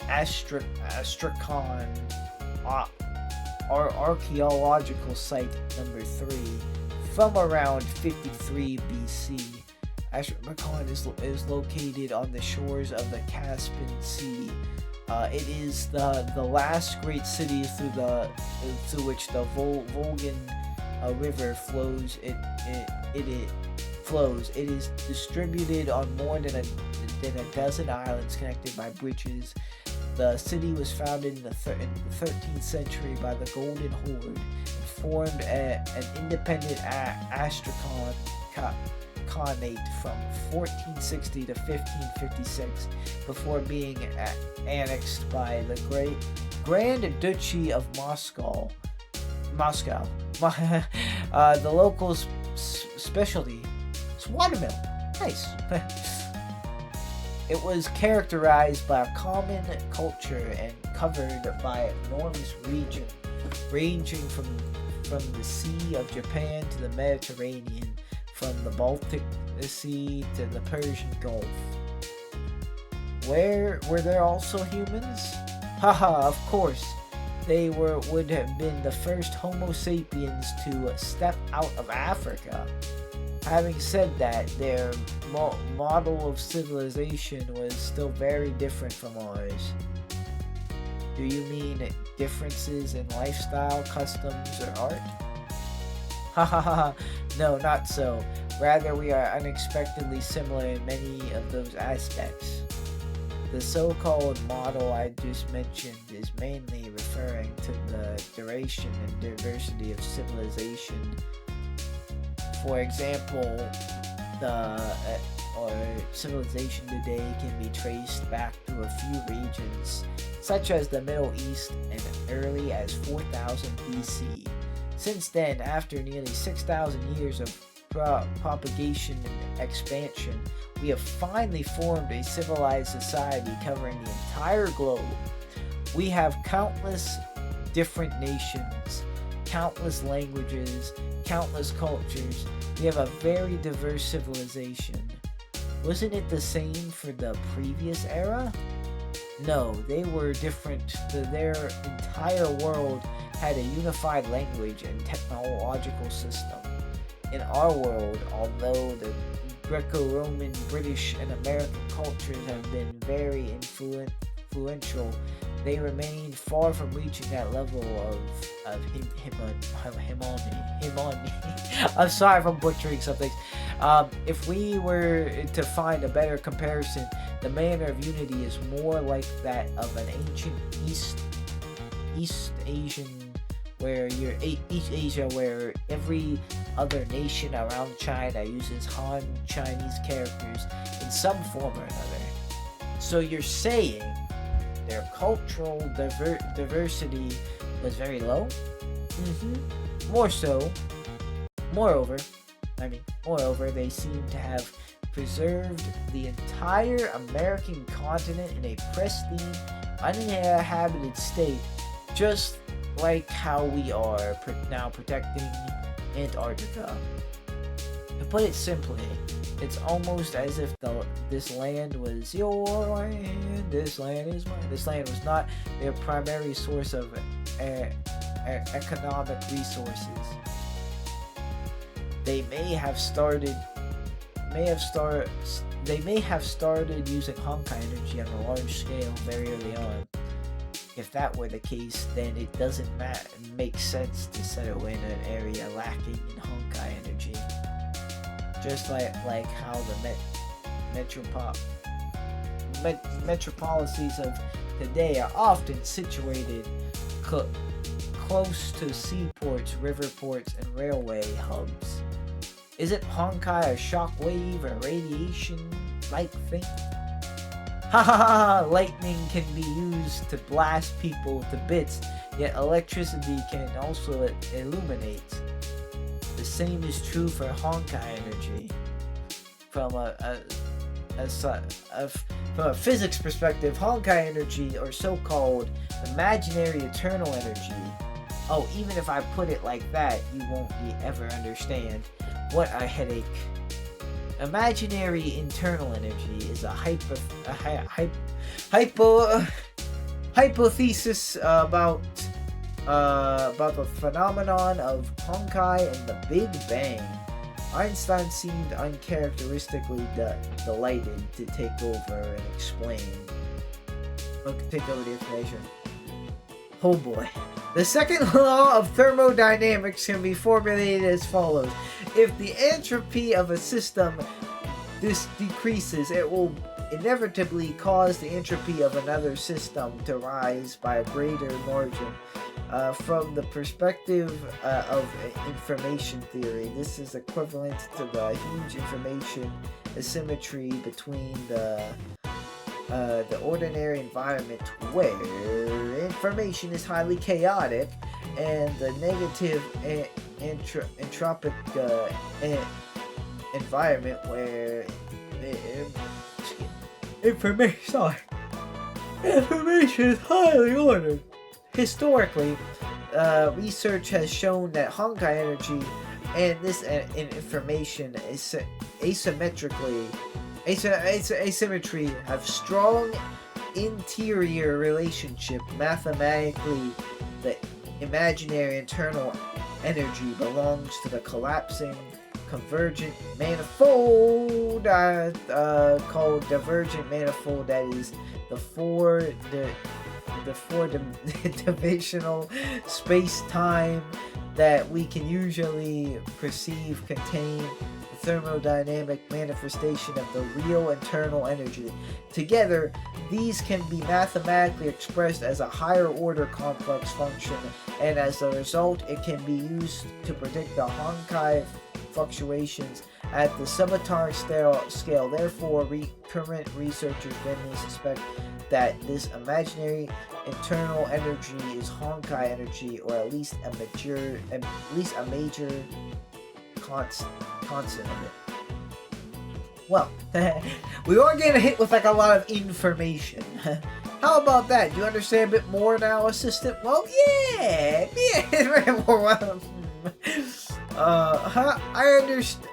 Astrakhan archaeological site number 3 from around 53 BC. Astrakhan is located on the shores of the Caspian Sea. It is the last great city through which the Volgan River flows. It flows. It is distributed on more than a dozen islands connected by bridges. The city was founded in the 13th century by the Golden Horde and formed an independent Astrakhan Khanate from 1460 to 1556 before being annexed by the Grand Duchy of Moscow. The local specialty is watermelon. Nice. It was characterized by a common culture and covered by an enormous region, ranging from the Sea of Japan to the Mediterranean, from the Baltic Sea to the Persian Gulf. Were there also humans? Haha, of course. They would have been the first Homo sapiens to step out of Africa. Having said that, their model of civilization was still very different from ours. Do you mean differences in lifestyle, customs, or art? Hahaha, no, not so. Rather, we are unexpectedly similar in many of those aspects. The so-called model I just mentioned is mainly referring to the duration and diversity of civilization. For example, civilization today can be traced back to a few regions, such as the Middle East as early as 4000 BC. Since then, after nearly 6,000 years of propagation and expansion, we have finally formed a civilized society covering the entire globe. We have countless different nations, countless languages, countless cultures. We have a very diverse civilization. Wasn't it the same for the previous era? No, they were different. Their entire world had a unified language and technological system. In our world, although the Greco-Roman, British, and American cultures have been very influential, they remain far from reaching that level of harmony. I'm sorry if I'm butchering something. If we were to find a better comparison, the manner of unity is more like that of an ancient East Asian, where East Asia, where every other nation around China uses Han Chinese characters in some form or another. So you're saying their cultural diversity was very low? More so. Moreover, they seem to have preserved the entire American continent in a pristine, uninhabited state, just like how we are now protecting Antarctica. To put it simply, it's almost as if this land was your land, this land is mine. This land was not their primary source of economic resources. They may have started using Honkai energy on a large scale very early on. If that were the case, then it doesn't make sense to settle in an area lacking in Honkai energy. Just like how the metropolises of today are often situated close to seaports, river ports, and railway hubs. Isn't Honkai a shockwave or radiation-like thing? Lightning can be used to blast people to bits, yet electricity can also illuminate. The same is true for Honkai energy. from from a physics perspective, Honkai energy, or so-called imaginary eternal energy. Oh, even if I put it like that, you won't ever understand. What a headache. Imaginary internal energy is a hypothesis about the phenomenon of Honkai and the Big Bang. Einstein seemed uncharacteristically delighted to take over and explain. Take over the information. Oh boy. The second law of thermodynamics can be formulated as follows. If the entropy of a system decreases, it will inevitably cause the entropy of another system to rise by a greater margin. From the perspective of information theory, this is equivalent to the huge information asymmetry between the ordinary environment where information is highly chaotic and the negative entropic environment where information is highly ordered. Historically, research has shown that Honkai energy and this information is asymmetry have strong interior relationship. Mathematically, the imaginary internal energy belongs to the collapsing convergent manifold called divergent manifold, that is the four-dimensional space-time that we can usually perceive contain the thermodynamic manifestation of the real internal energy. Together, these can be mathematically expressed as a higher order complex function, and as a result, it can be used to predict the Honkai fluctuations at the subatomic scale. Therefore, current researchers generally suspect that this imaginary internal energy is Honkai energy, or at least a major constant of it. Well, we are getting hit with like a lot of information. How about that? Do you understand a bit more now, assistant? Well, yeah.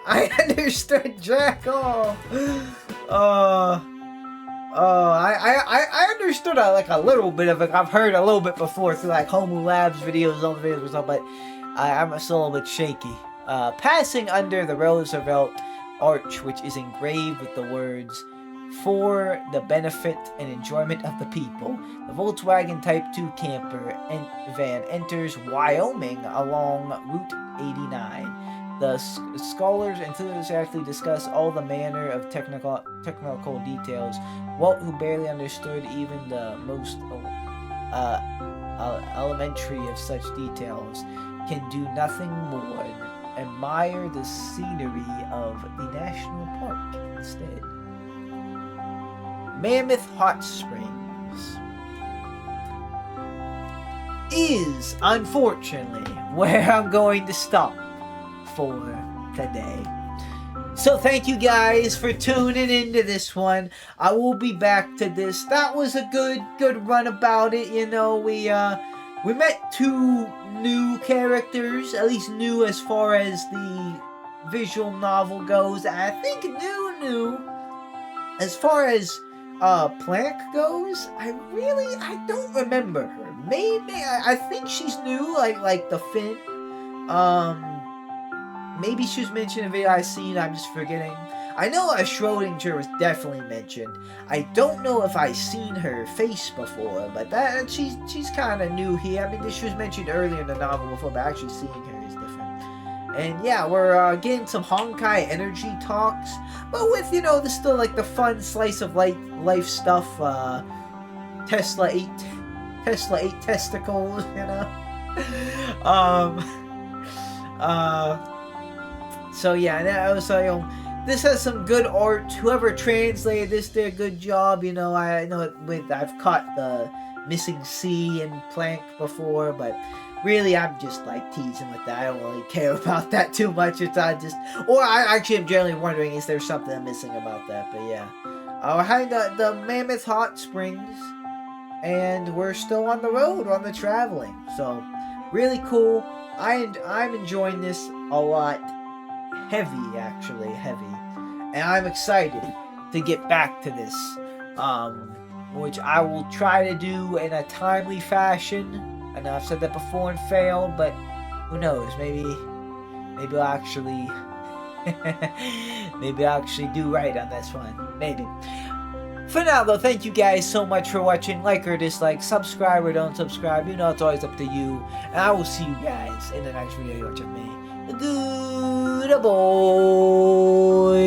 I understood, Jack. I understood like a little bit of it. I've heard a little bit before through like Homu Labs videos, other videos or something, but I'm still a little bit shaky. Passing under the Roosevelt Arch, which is engraved with the words, "For the benefit and enjoyment of the people," the Volkswagen Type 2 camper van enters Wyoming along Route 89. The scholars enthusiastically discuss all the manner of technical details. Walt, who barely understood even the most elementary of such details, can do nothing more than admire the scenery of the national park instead. Mammoth Hot Springs is, unfortunately, where I'm going to stop for today. So thank you guys for tuning into this one. I will be back to this. That was a good run about it. You know, we met two new characters, at least new as far as the visual novel goes. I think new as far as Plank goes. I don't remember her. Maybe I think she's new, like the Finn. Maybe she was mentioned in a video I've seen, I'm just forgetting. I know a Schrodinger was definitely mentioned. I don't know if I've seen her face before, but she's kind of new here. I mean, she was mentioned earlier in the novel before, but actually seeing her is different. And yeah, we're getting some Honkai energy talks, but with, you know, the still like the fun slice of life stuff. Tesla ate testicles, you know. So yeah, that was this has some good art. Whoever translated this did a good job. You know, I know I've caught the missing C and plank before, but really I'm just like teasing with that. I don't really care about that too much. It's I just, or I actually am generally wondering, is there something I'm missing about that? But yeah, we're heading to the Mammoth Hot Springs, and we're still on the road, on the traveling. So really cool. I'm enjoying this a lot. Heavy, actually, heavy. And I'm excited to get back to this, which I will try to do in a timely fashion. I know I've said that before and failed, but who knows? Maybe I'll actually, maybe I'll actually do right on this one. Maybe. For now, though, thank you guys so much for watching. Like or dislike, subscribe or don't subscribe. You know, it's always up to you. And I will see you guys in the next video you watch of me. Good boy.